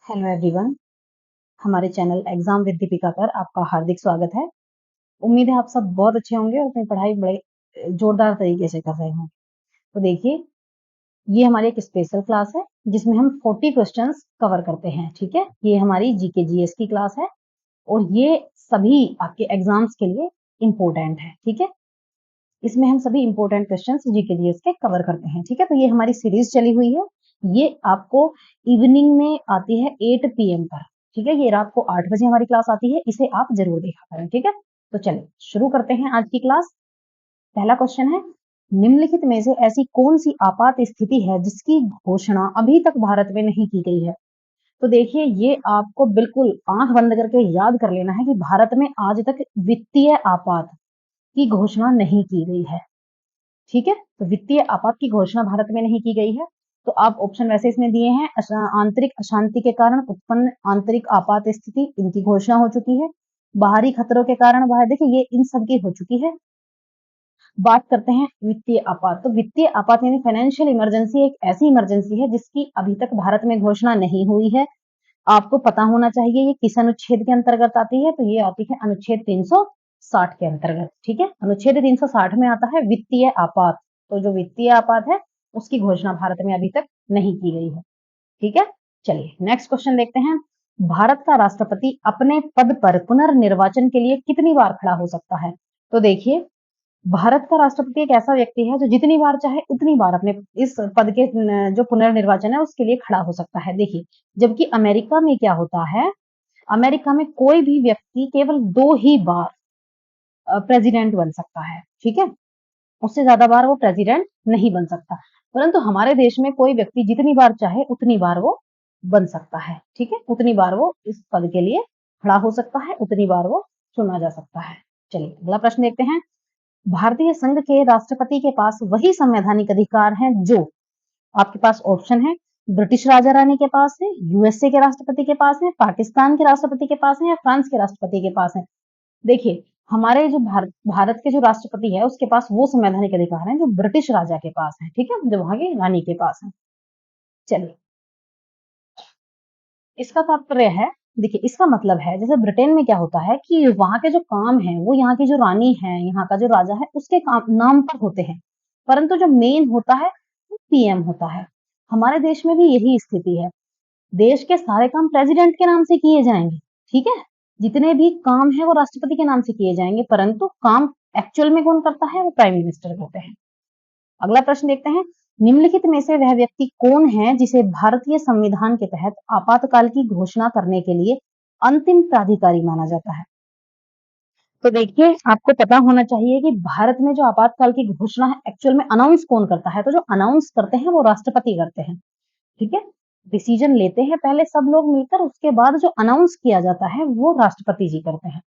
Hello everyone, हमारे channel exam with Deepika पर आपका हार्दिक स्वागत है। उम्मीद है आप सब बहुत अच्छे होंगे और अपनी पढ़ाई बड़े जोरदार तरीके से कर रहे होंगे। तो देखिए, ये हमारी एक स्पेशल क्लास है जिसमें हम 40 क्वेश्चंस कवर करते हैं। ठीक है, ये हमारी जीके जीएस की क्लास है और ये सभी आपके एग्जाम्स के लिए इम्पोर्टेंट है। ठीक है, इसमें हम सभी इंपॉर्टेंट क्वेश्चंस जीके जीएस के कवर करते हैं। ठीक है, तो ये हमारी सीरीज चली हुई है। ये आपको इवनिंग में आती है 8 PM पर। ठीक है, ये रात को 8 बजे हमारी क्लास आती है, इसे आप जरूर देखा करें। ठीक है, तो चलिए शुरू करते हैं आज की क्लास। पहला क्वेश्चन है, निम्नलिखित में से ऐसी कौन सी आपात स्थिति है जिसकी घोषणा अभी तक भारत में नहीं की गई है। तो देखिए, ये आपको बिल्कुल आंख बंद करके याद कर लेना है कि भारत में आज तक वित्तीय आपात की घोषणा नहीं की गई है। ठीक है, तो वित्तीय आपात की घोषणा भारत में नहीं की गई है। तो आप ऑप्शन वैसे इसमें दिए हैं, आंतरिक अशांति के कारण उत्पन्न आंतरिक आपात स्थिति, इनकी घोषणा हो चुकी है। बाहरी खतरों के कारण बाहर, देखिए ये इन सब की हो चुकी है। बात करते हैं वित्तीय आपात। तो वित्तीय आपात यानी फाइनेंशियल इमरजेंसी एक ऐसी इमरजेंसी है जिसकी अभी तक भारत में घोषणा नहीं हुई है। आपको पता होना चाहिए ये किस अनुच्छेद के अंतर्गत आती है। तो ये आती है अनुच्छेद 360 के अंतर्गत। ठीक है, अनुच्छेद 360 में आता है वित्तीय आपात। तो जो वित्तीय आपात है उसकी घोषणा भारत में अभी तक नहीं की गई है। ठीक है, चलिए नेक्स्ट क्वेश्चन देखते हैं। भारत का राष्ट्रपति अपने पद पर पुनर्निर्वाचन के लिए कितनी बार खड़ा हो सकता है। तो देखिए, भारत का राष्ट्रपति एक ऐसा व्यक्ति है जो जितनी बार चाहे उतनी बार अपने इस पद के जो पुनर्निर्वाचन है उसके लिए खड़ा हो सकता है। देखिए, जबकि अमेरिका में क्या होता है, अमेरिका में कोई भी व्यक्ति केवल 2 ही बार प्रेसिडेंट बन सकता है। ठीक है, उससे ज्यादा बार वो प्रेसिडेंट नहीं बन सकता। परंतु हमारे देश में कोई व्यक्ति जितनी बार चाहे उतनी बार वो बन सकता है। ठीक है, उतनी बार वो इस पद के लिए खड़ा हो सकता है, उतनी बार वो चुना जा सकता है। चलिए अगला प्रश्न देखते हैं। भारतीय संघ के राष्ट्रपति के पास वही संवैधानिक अधिकार हैं जो, आपके पास ऑप्शन है, ब्रिटिश राजा रानी के पास है, यूएसए के राष्ट्रपति के पास है, पाकिस्तान के राष्ट्रपति के पास है या फ्रांस के राष्ट्रपति के पास है। देखिए, हमारे जो भारत के जो राष्ट्रपति है उसके पास वो संवैधानिक अधिकार है जो ब्रिटिश राजा के पास है। ठीक है, जो वहां की रानी के पास है। चलिए, इसका तात्पर्य है, देखिए इसका मतलब है, जैसे ब्रिटेन में क्या होता है कि वहां के जो काम है वो यहाँ की जो रानी है, यहाँ का जो राजा है उसके काम नाम पर होते हैं, परंतु जो मेन होता है वो पीएम होता है। हमारे देश में भी यही स्थिति है। देश के सारे काम प्रेसिडेंट के नाम से किए जाएंगे। ठीक है, जितने भी काम है वो राष्ट्रपति के नाम से किए जाएंगे, परंतु काम एक्चुअल में कौन करता है, वो प्राइम मिनिस्टर करते हैं। अगला प्रश्न देखते हैं। निम्नलिखित में से वह व्यक्ति कौन है जिसे भारतीय संविधान के तहत आपातकाल की घोषणा करने के लिए अंतिम प्राधिकारी माना जाता है। तो देखिए, आपको पता होना चाहिए कि भारत में जो आपातकाल की घोषणा है एक्चुअल में अनाउंस कौन करता है। तो जो अनाउंस करते हैं वो राष्ट्रपति करते हैं। ठीक है, डिसीजन लेते हैं पहले सब लोग मिलकर, उसके बाद जो अनाउंस किया जाता है वो राष्ट्रपति जी करते हैं।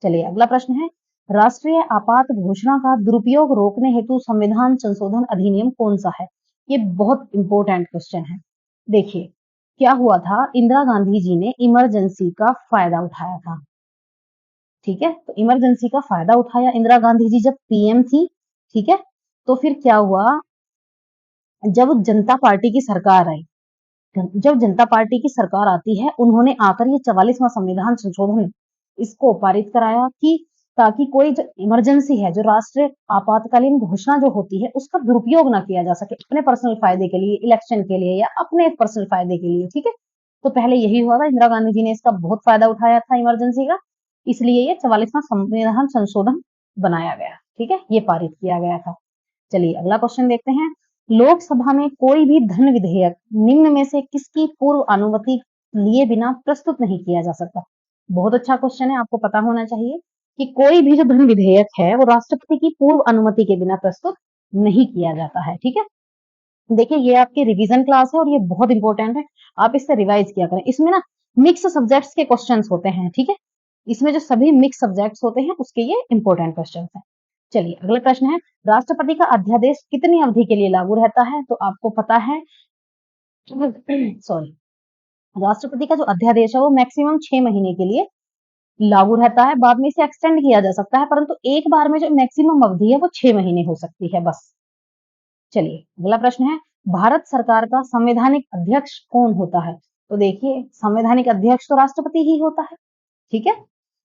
चलिए अगला प्रश्न है, राष्ट्रीय आपात घोषणा का दुरुपयोग रोकने हेतु संविधान संशोधन अधिनियम कौन सा है। ये बहुत इंपॉर्टेंट क्वेश्चन है। देखिए, क्या हुआ था, इंदिरा गांधी जी ने इमरजेंसी का फायदा उठाया था। ठीक है, तो इमरजेंसी का फायदा उठाया इंदिरा गांधी जी जब पीएम थी। ठीक है, तो फिर क्या हुआ, जब जनता पार्टी की सरकार आई, जब जनता पार्टी की सरकार आती है, उन्होंने आकर ये 44वां संविधान संशोधन इसको पारित कराया कि ताकि कोई जो इमरजेंसी है, जो राष्ट्रीय आपातकालीन घोषणा जो होती है, उसका दुरुपयोग ना किया जा सके अपने पर्सनल फायदे के लिए, इलेक्शन के लिए या अपने पर्सनल फायदे के लिए। ठीक है, तो पहले यही हुआ था, इंदिरा गांधी जी ने इसका बहुत फायदा उठाया था इमरजेंसी का, इसलिए ये 44वां संविधान संशोधन बनाया गया। ठीक है, ये पारित किया गया था। चलिए अगला क्वेश्चन देखते हैं। लोकसभा में कोई भी धन विधेयक निम्न में से किसकी पूर्व अनुमति लिए बिना प्रस्तुत नहीं किया जा सकता। बहुत अच्छा क्वेश्चन है, आपको पता होना चाहिए कि कोई भी जो धन विधेयक है वो राष्ट्रपति की पूर्व अनुमति के बिना प्रस्तुत नहीं किया जाता है। ठीक है, देखिए ये आपकी रिवीजन क्लास है और ये बहुत इंपॉर्टेंट है, आप इससे रिवाइज किया करें। इसमें ना मिक्स सब्जेक्ट्स के क्वेश्चंस होते हैं। ठीक है, इसमें जो सभी मिक्स सब्जेक्ट्स होते हैं उसके ये इंपॉर्टेंट क्वेश्चंस हैं। चलिए अगला प्रश्न है, राष्ट्रपति का अध्यादेश कितनी अवधि के लिए लागू रहता है। तो आपको पता है सॉरी, राष्ट्रपति का जो अध्यादेश है वो मैक्सिमम 6 महीने के लिए लागू रहता है, बाद में इसे एक्सटेंड किया जा सकता है, परंतु एक बार में जो मैक्सिमम अवधि है वो 6 महीने हो सकती है बस। चलिए अगला प्रश्न है, भारत सरकार का संवैधानिक अध्यक्ष कौन होता है। तो देखिए संवैधानिक अध्यक्ष तो राष्ट्रपति ही होता है, ठीक है,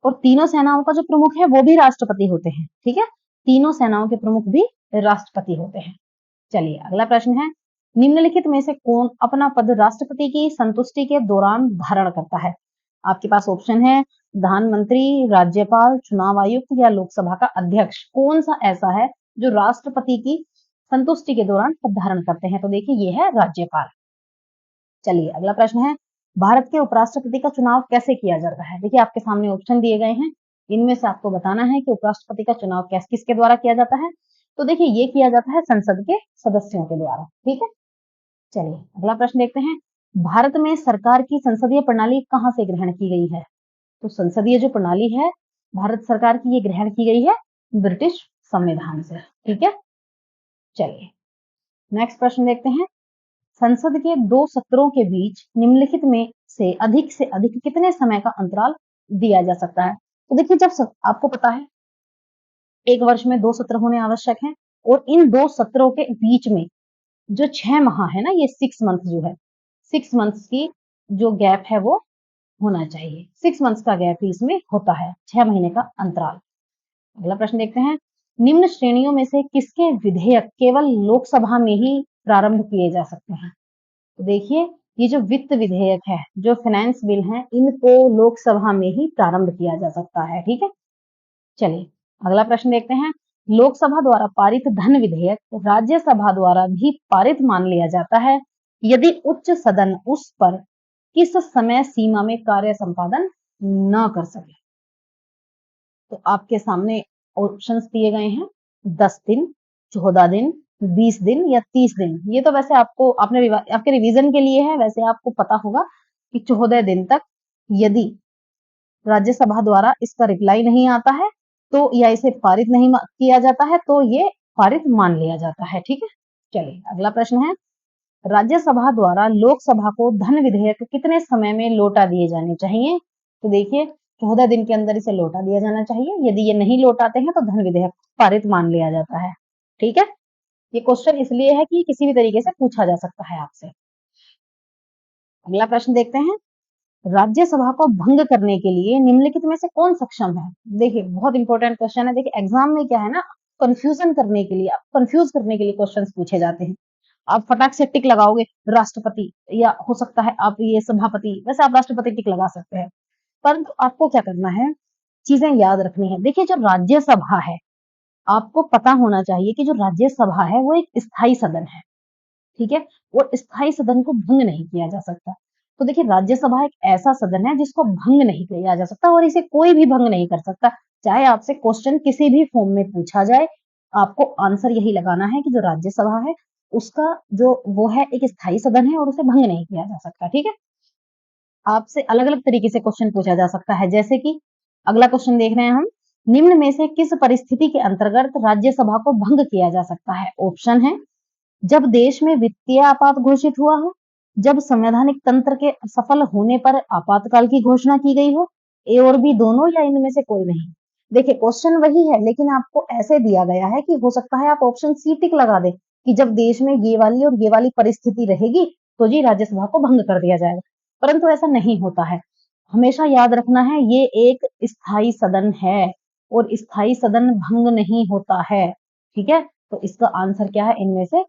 और तीनों सेनाओं का जो प्रमुख है वो भी राष्ट्रपति होते हैं, ठीक है, तीनों सेनाओं के प्रमुख भी राष्ट्रपति होते हैं। चलिए अगला प्रश्न है, निम्नलिखित में से कौन अपना पद राष्ट्रपति की संतुष्टि के दौरान धारण करता है? आपके पास ऑप्शन है प्रधानमंत्री, राज्यपाल, चुनाव आयुक्त या लोकसभा का अध्यक्ष। कौन सा ऐसा है जो राष्ट्रपति की संतुष्टि के दौरान पद धारण करते हैं? तो देखिए ये है राज्यपाल। चलिए अगला प्रश्न है, भारत के उपराष्ट्रपति का चुनाव कैसे किया जाता है? देखिए आपके सामने ऑप्शन दिए गए हैं, इनमें से आपको बताना है कि उपराष्ट्रपति का चुनाव किसके द्वारा किया जाता है। तो देखिए ये किया जाता है संसद के सदस्यों के द्वारा, ठीक है। चलिए अगला प्रश्न देखते हैं, भारत में सरकार की संसदीय प्रणाली कहाँ से ग्रहण की गई है? तो संसदीय जो प्रणाली है भारत सरकार की, ये ग्रहण की गई है ब्रिटिश संविधान से, ठीक है। चलिए नेक्स्ट प्रश्न देखते हैं, संसद के 2 सत्रों के बीच निम्नलिखित में से अधिक कितने समय का अंतराल दिया जा सकता है? तो देखिए जब आपको पता है एक वर्ष में 2 सत्र होने आवश्यक हैं और इन 2 सत्रों के बीच में जो 6 माह है ना, ये 6 मंथ जो है, 6 मंथ्स की जो गैप है वो होना चाहिए। 6 मंथ्स का गैप ही इसमें होता है, 6 महीने का अंतराल। अगला प्रश्न देखते हैं, निम्न श्रेणियों में से किसके विधेयक केवल लोकसभा में ही प्रारंभ किए जा सकते हैं? तो देखिए ये जो वित्त विधेयक है, जो फाइनेंस बिल है, इनको लोकसभा में ही प्रारंभ किया जा सकता है, ठीक है। चलिए अगला प्रश्न देखते हैं, लोकसभा द्वारा पारित धन विधेयक राज्यसभा द्वारा भी पारित मान लिया जाता है यदि उच्च सदन उस पर किस समय सीमा में कार्य संपादन न कर सके? तो आपके सामने ऑप्शंस दिए गए हैं, 10 दिन, 14 दिन, 20 दिन या 30 दिन। ये तो वैसे आपके रिवीजन के लिए है, वैसे आपको पता होगा कि 14 दिन तक यदि राज्यसभा द्वारा इसका रिप्लाई नहीं आता है तो या इसे पारित नहीं किया जाता है तो ये पारित मान लिया जाता है, ठीक है। चलिए अगला प्रश्न है, राज्यसभा द्वारा लोकसभा को धन विधेयक कितने समय में लौटा दिए जाने चाहिए? तो देखिए 14 दिन के अंदर इसे लौटा दिया जाना चाहिए, यदि ये नहीं लौटाते हैं तो धन विधेयक पारित मान लिया जाता है, ठीक है। ये क्वेश्चन इसलिए है कि किसी भी तरीके से पूछा जा सकता है आपसे। अगला प्रश्न देखते हैं, राज्यसभा को भंग करने के लिए निम्नलिखित में से कौन सक्षम है? देखिए बहुत इंपॉर्टेंट क्वेश्चन है। देखिए एग्जाम में क्या है ना, कंफ्यूजन करने के लिए, कंफ्यूज करने के लिए क्वेश्चंस पूछे जाते हैं। आप फटाक से टिक लगाओगे राष्ट्रपति, या हो सकता है आप ये सभापति, वैसे आप राष्ट्रपति टिक लगा सकते हैं, परंतु आपको क्या करना है, चीजें याद रखनी है। देखिए जो राज्यसभा है, आपको पता होना चाहिए कि जो राज्यसभा है वो एक स्थायी सदन है, ठीक है, और स्थायी सदन को भंग नहीं किया जा सकता। तो देखिए राज्यसभा एक ऐसा सदन है जिसको भंग नहीं किया जा सकता और इसे कोई भी भंग नहीं कर सकता। चाहे आपसे क्वेश्चन किसी भी फॉर्म में पूछा जाए, आपको आंसर यही लगाना है कि जो राज्यसभा है उसका जो वो है एक स्थायी सदन है और उसे भंग नहीं किया जा सकता, ठीक है। आपसे अलग अलग तरीके से क्वेश्चन पूछा जा सकता है, जैसे कि अगला क्वेश्चन देख रहे हैं हम, निम्न में से किस परिस्थिति के अंतर्गत राज्यसभा को भंग किया जा सकता है? ऑप्शन है, जब देश में वित्तीय आपात घोषित हुआ हो, जब संवैधानिक तंत्र के असफल होने पर आपातकाल की घोषणा की गई हो, ए और बी दोनों या इनमें से कोई नहीं। देखिए क्वेश्चन वही है लेकिन आपको ऐसे दिया गया है कि हो सकता है आप ऑप्शन सी टिक लगा दें कि जब देश में ये वाली परिस्थिति रहेगी तो जी राज्यसभा को भंग कर दिया जाएगा, परंतु ऐसा नहीं होता है। हमेशा याद रखना है ये एक स्थायी सदन है और स्थायी सदन भंग नहीं होता है, ठीक है। तो इसका आंसर क्या है, इनमें से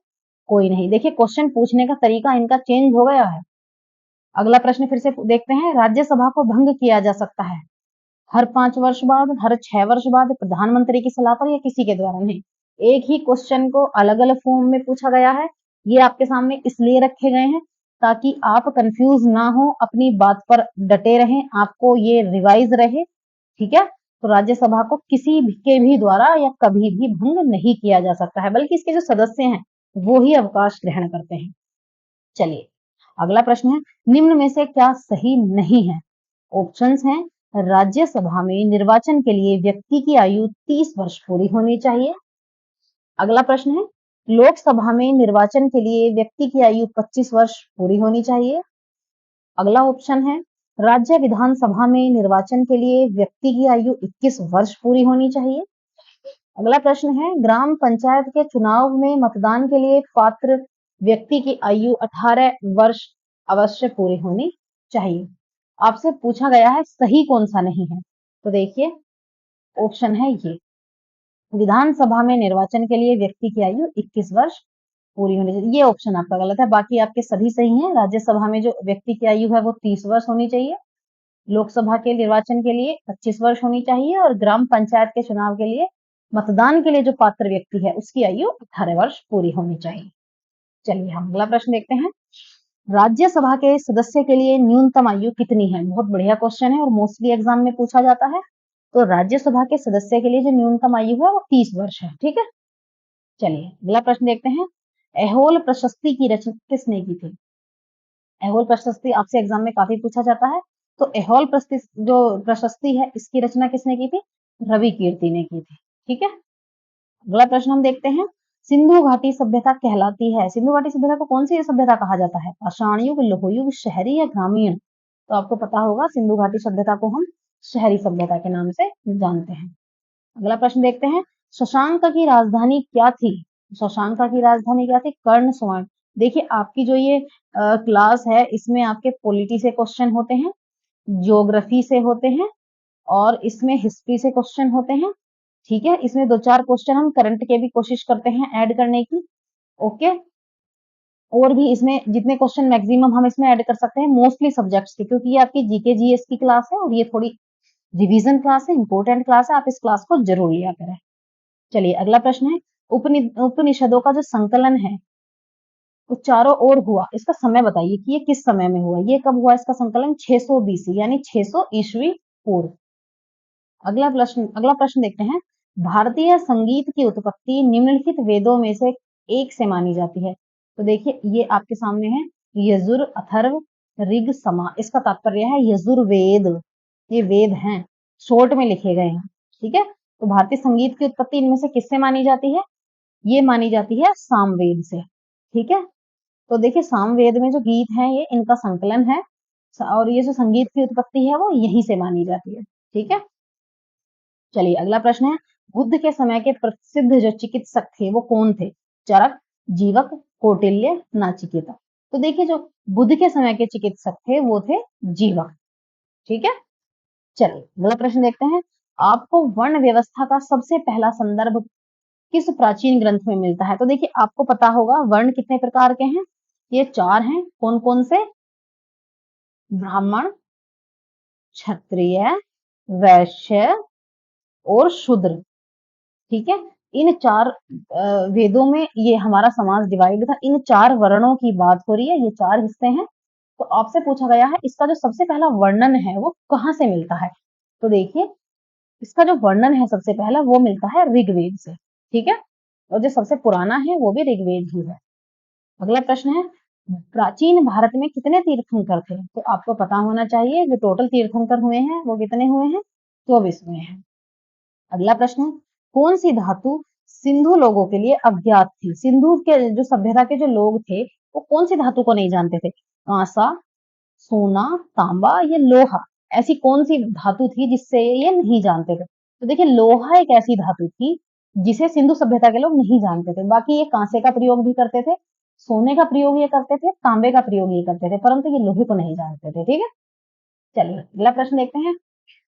कोई नहीं। देखिए क्वेश्चन पूछने का तरीका इनका चेंज हो गया है। अगला प्रश्न फिर से देखते हैं, राज्यसभा को भंग किया जा सकता है हर 5 वर्ष बाद, हर 6 वर्ष बाद, प्रधानमंत्री की सलाह पर या किसी के द्वारा नहीं। एक ही क्वेश्चन को अलग अलग फॉर्म में पूछा गया है, ये आपके सामने इसलिए रखे गए हैं ताकि आप कंफ्यूज ना हो, अपनी बात पर डटे रहें, आपको ये रिवाइज रहे, ठीक है। तो राज्यसभा को किसी के भी द्वारा या कभी भी भंग नहीं किया जा सकता है, बल्कि इसके जो सदस्य हैं वो ही अवकाश ग्रहण करते हैं। चलिए अगला प्रश्न है, निम्न में से क्या सही नहीं है? ऑप्शंस हैं, राज्यसभा में निर्वाचन के लिए व्यक्ति की आयु 30 वर्ष पूरी होनी चाहिए। अगला प्रश्न है, लोकसभा में निर्वाचन के लिए व्यक्ति की आयु 25 वर्ष पूरी होनी चाहिए। अगला ऑप्शन है, राज्य विधानसभा में निर्वाचन के लिए व्यक्ति की आयु 21 वर्ष पूरी होनी चाहिए। अगला प्रश्न है, ग्राम पंचायत के चुनाव में मतदान के लिए पात्र व्यक्ति की आयु 18 वर्ष अवश्य पूरी होनी चाहिए। आपसे पूछा गया है सही कौन सा नहीं है, तो देखिए ऑप्शन है ये, विधानसभा में निर्वाचन के लिए व्यक्ति की आयु 21 वर्ष पूरी होनी चाहिए, ये ऑप्शन आपका गलत है, बाकी आपके सभी सही हैं। राज्यसभा में जो व्यक्ति की आयु है वो 30 वर्ष होनी चाहिए, लोकसभा के निर्वाचन के लिए 25 वर्ष होनी चाहिए, और ग्राम पंचायत के चुनाव के लिए मतदान के लिए जो पात्र व्यक्ति है उसकी आयु 18 वर्ष पूरी होनी चाहिए। चलिए हम अगला प्रश्न देखते हैं, राज्यसभा के सदस्य के लिए न्यूनतम आयु कितनी है? बहुत बढ़िया क्वेश्चन है और मोस्टली एग्जाम में पूछा जाता है। तो राज्यसभा के सदस्य के लिए जो न्यूनतम आयु है वो 30 वर्ष है, ठीक है। चलिए अगला प्रश्न देखते हैं, एहोल प्रशस्ति की रचना किसने की थी? एहोल प्रशस्ति आपसे एग्जाम में काफी पूछा जाता है, तो एहोल जो प्रशस्ति है इसकी रचना किसने की थी? रवि कीर्ति ने की थी, ठीक है। अगला प्रश्न हम देखते हैं, सिंधु घाटी सभ्यता कहलाती है, सिंधु घाटी सभ्यता को कौन सी सभ्यता कहा जाता है? पाषाण युग, लौह युग, शहरी या ग्रामीण? तो आपको पता होगा सिंधु घाटी सभ्यता को हम शहरी सभ्यता के नाम से जानते हैं। अगला प्रश्न देखते हैं, शशांक की राजधानी क्या थी? शशांक की राजधानी क्या थी? कर्ण स्वर्ण। देखिए आपकी जो ये क्लास है इसमें आपके पॉलिटी से क्वेश्चन होते हैं, ज्योग्राफी से होते हैं, और इसमें हिस्ट्री से क्वेश्चन होते हैं, ठीक है। इसमें 2-4 क्वेश्चन हम करंट के भी कोशिश करते हैं ऐड करने की, ओके। और भी इसमें जितने क्वेश्चन मैक्सिमम हम इसमें ऐड कर सकते हैं मोस्टली सब्जेक्ट्स के, क्योंकि ये आपकी जीके जीएस की क्लास है और ये थोड़ी रिवीजन क्लास है, इंपॉर्टेंट क्लास है, आप इस क्लास को जरूर लिया करें। चलिए अगला प्रश्न है, उपनिषदों का जो संकलन है वो चारों ओर हुआ, इसका समय बताइए कि ये किस समय में हुआ, ये कब हुआ इसका संकलन? 600 बीसी यानी 600 ईस्वी पूर्व। अगला प्रश्न देखते हैं, भारतीय संगीत की उत्पत्ति निम्नलिखित वेदों में से एक से मानी जाती है। तो देखिए ये आपके सामने है, यजुर, अथर्व, ऋग, समा। इसका तात्पर्य है यजुर्वेद, ये वेद हैं, शॉर्ट में लिखे गए हैं, ठीक है। तो भारतीय संगीत की उत्पत्ति इनमें से किससे मानी जाती है? ये मानी जाती है सामवेद से, ठीक है। तो देखिए सामवेद में जो गीत हैं ये इनका संकलन है, और ये जो संगीत की उत्पत्ति है वो यहीं से मानी जाती है, ठीक है। चलिए अगला प्रश्न है, बुद्ध के समय के प्रसिद्ध जो चिकित्सक थे वो कौन थे? चरक, जीवक, कौटिल्य, नाचिकेता। तो देखिए जो बुद्ध के समय के चिकित्सक थे वो थे जीवक, ठीक है। चलिए अगला प्रश्न देखते हैं, आपको वर्ण व्यवस्था का सबसे पहला संदर्भ किस प्राचीन ग्रंथ में मिलता है? तो देखिए आपको पता होगा वर्ण कितने प्रकार के हैं, ये 4 हैं, कौन कौन से? ब्राह्मण, क्षत्रिय, वैश्य और शूद्र, ठीक है। इन 4 वेदों में ये हमारा समाज डिवाइड था, इन 4 वर्णों की बात हो रही है, ये 4 हिस्से हैं। तो आपसे पूछा गया है इसका जो सबसे पहला वर्णन है वो कहाँ से मिलता है? तो देखिए इसका जो वर्णन है सबसे पहला वो मिलता है ऋग्वेद से, ठीक है। और जो सबसे पुराना है वो भी ऋग्वेद ही है। अगला प्रश्न है, प्राचीन भारत में कितने तीर्थंकर थे? तो आपको पता होना चाहिए जो टोटल तीर्थंकर हुए हैं वो कितने हुए हैं? 24 हुए हैं। अगला प्रश्न है, कौन सी धातु सिंधु लोगों के लिए अज्ञात थी? सिंधु के जो सभ्यता के जो लोग थे वो कौन सी धातु को नहीं जानते थे? कांसा, सोना, तांबा या लोहा, ऐसी कौन सी धातु थी जिससे ये नहीं जानते थे? तो देखिए लोहा एक ऐसी धातु थी जिसे सिंधु सभ्यता के लोग नहीं जानते थे, बाकी ये कांसे का प्रयोग भी करते थे, सोने का प्रयोग ये करते थे, तांबे का प्रयोग ये करते थे, परंतु ये लोहे को नहीं जानते थे, ठीक है। चलिए अगला प्रश्न देखते हैं,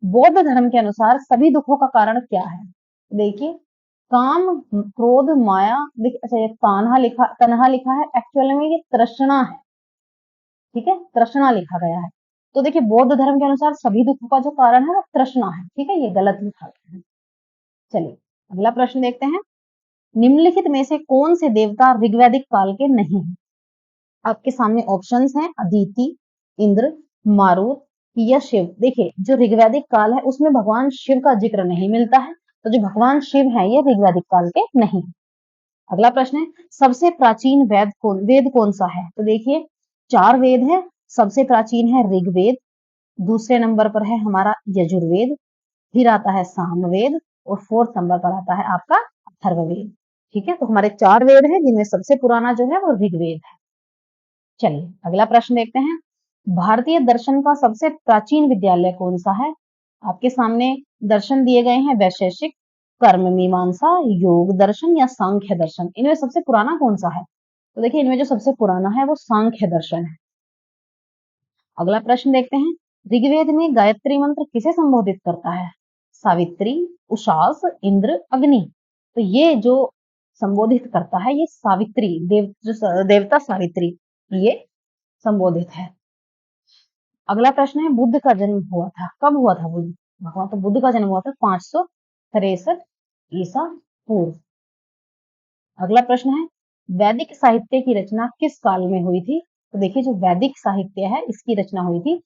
बौद्ध धर्म के अनुसार सभी दुखों का कारण क्या है? देखिए काम, क्रोध, माया, अच्छा ये तन्हा लिखा है, एक्चुअल में ये तृष्णा है, ठीक है, तृष्णा लिखा गया है। तो देखिए बौद्ध धर्म के अनुसार सभी दुखों का जो कारण है वो तृष्णा है, ठीक है, ये गलत लिखा गया है। चलिए अगला प्रश्न देखते हैं, निम्नलिखित में से कौन से देवता ऋग्वैदिक काल के नहीं है? आपके सामने ऑप्शंस हैं, अदिति, इंद्र, मारुत या शिव। देखिए जो ऋग्वैदिक काल है उसमें भगवान शिव का जिक्र नहीं मिलता है, तो जो भगवान शिव है ये ऋग्वैदिक काल के नहीं। अगला प्रश्न है, सबसे प्राचीन वेद कौन सा है? तो देखिए 4 वेद है, सबसे प्राचीन है ऋग्वेद, दूसरे नंबर पर है हमारा यजुर्वेद, फिर आता है सामवेद, और 4th नंबर पर आता है आपका अथर्ववेद, ठीक है। तो हमारे 4 वेद हैं जिनमें सबसे पुराना जो है वो ऋग्वेद है। चलिए अगला प्रश्न देखते हैं, भारतीय दर्शन का सबसे प्राचीन विद्यालय कौन सा है? आपके सामने दर्शन दिए गए हैं, वैशेषिक, कर्म मीमांसा, योग दर्शन या सांख्य दर्शन। इनमें सबसे पुराना कौन सा है? तो देखिए इनमें जो सबसे पुराना है वो सांख्य दर्शन है। अगला प्रश्न देखते हैं, ऋग्वेद में गायत्री मंत्र किसे संबोधित करता है? सावित्री, उषास, इंद्र, अग्नि। तो ये जो संबोधित करता है ये सावित्री जो देवता सावित्री ये संबोधित है। अगला प्रश्न है, बुद्ध का जन्म हुआ था, कब हुआ था बुद्ध? भगवान तो बुद्ध का जन्म हुआ था 563 ईसा पूर्व। अगला प्रश्न है, वैदिक साहित्य की रचना किस काल में हुई थी? तो देखिए जो वैदिक साहित्य है इसकी रचना हुई थी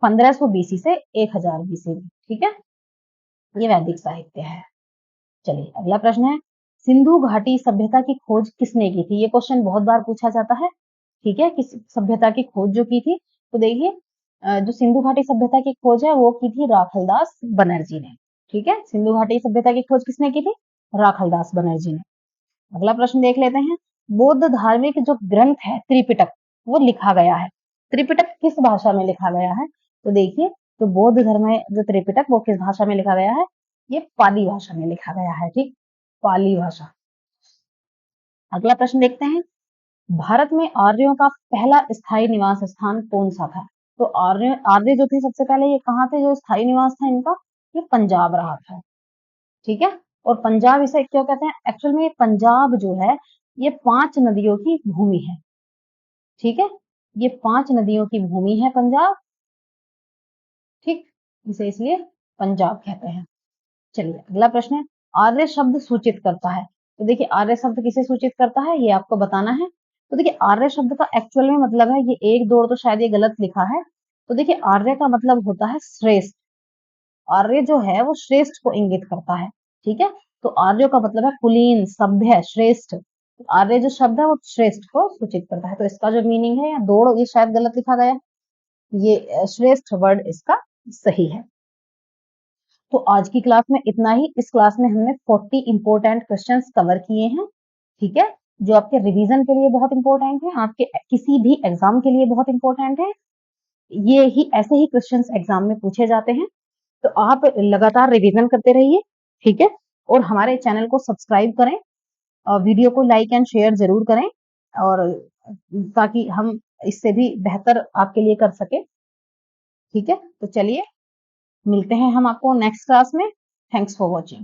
1500 बीसी से 1000 बीसी में। ठीक है, ये वैदिक साहित्य है। चलिए अगला प्रश्न है, सिंधु घाटी सभ्यता की खोज किसने की थी? ये क्वेश्चन बहुत बार पूछा जाता है। ठीक है, किस सभ्यता की खोज जो की थी? तो देखिए जो सिंधु घाटी सभ्यता की खोज है वो की थी राखलदास बनर्जी ने। ठीक है, सिंधु घाटी सभ्यता की खोज किसने की थी? राखलदास बनर्जी ने। अगला प्रश्न देख लेते हैं, बौद्ध धार्मिक जो ग्रंथ है त्रिपिटक वो लिखा गया है, त्रिपिटक किस भाषा में लिखा गया है? तो देखिए तो बौद्ध धर्म में जो त्रिपिटक वो किस भाषा में लिखा गया है? ये पाली भाषा में लिखा गया है। ठीक, पाली भाषा। अगला प्रश्न देखते हैं, भारत में आर्यों का पहला स्थायी निवास स्थान कौन सा था? तो आर्य आर्य जो थे सबसे पहले ये कहाँ थे जो स्थायी निवास था इनका? ये पंजाब रहा था। ठीक है, और पंजाब इसे क्यों कहते हैं? एक्चुअल में पंजाब जो है ये 5 नदियों की भूमि है। ठीक है, ये 5 नदियों की भूमि है पंजाब। ठीक, इसे इसलिए पंजाब कहते हैं। चलिए अगला प्रश्न है, आर्य शब्द सूचित करता है। तो देखिए आर्य शब्द किसे सूचित करता है ये आपको बताना है। तो देखिए आर्य शब्द का एक्चुअल में मतलब है, ये एक दो तो शायद ये गलत लिखा है। तो देखिए आर्य का मतलब होता है श्रेष्ठ। आर्य जो है वो श्रेष्ठ को इंगित करता है। ठीक है, तो आर्य का मतलब है कुलीन, सभ्य, श्रेष्ठ। आर्य जो शब्द है वो श्रेष्ठ को सूचित करता है। तो इसका जो मीनिंग है या दौड़ ये शायद गलत लिखा गया है, ये श्रेष्ठ वर्ड इसका सही है। तो आज की क्लास में इतना ही। इस क्लास में हमने 40 इंपोर्टेंट क्वेश्चंस कवर किए हैं। ठीक है, जो आपके रिवीजन के लिए बहुत इंपॉर्टेंट है, आपके किसी भी एग्जाम के लिए बहुत इंपॉर्टेंट है। ये ही ऐसे ही क्वेश्चंस एग्जाम में पूछे जाते हैं। तो आप लगातार रिवीजन करते रहिए। ठीक है, और हमारे चैनल को सब्सक्राइब करें और वीडियो को लाइक एंड शेयर जरूर करें, और ताकि हम इससे भी बेहतर आपके लिए कर सके। ठीक है, तो चलिए मिलते हैं हम आपको नेक्स्ट क्लास में। Thanks for watching.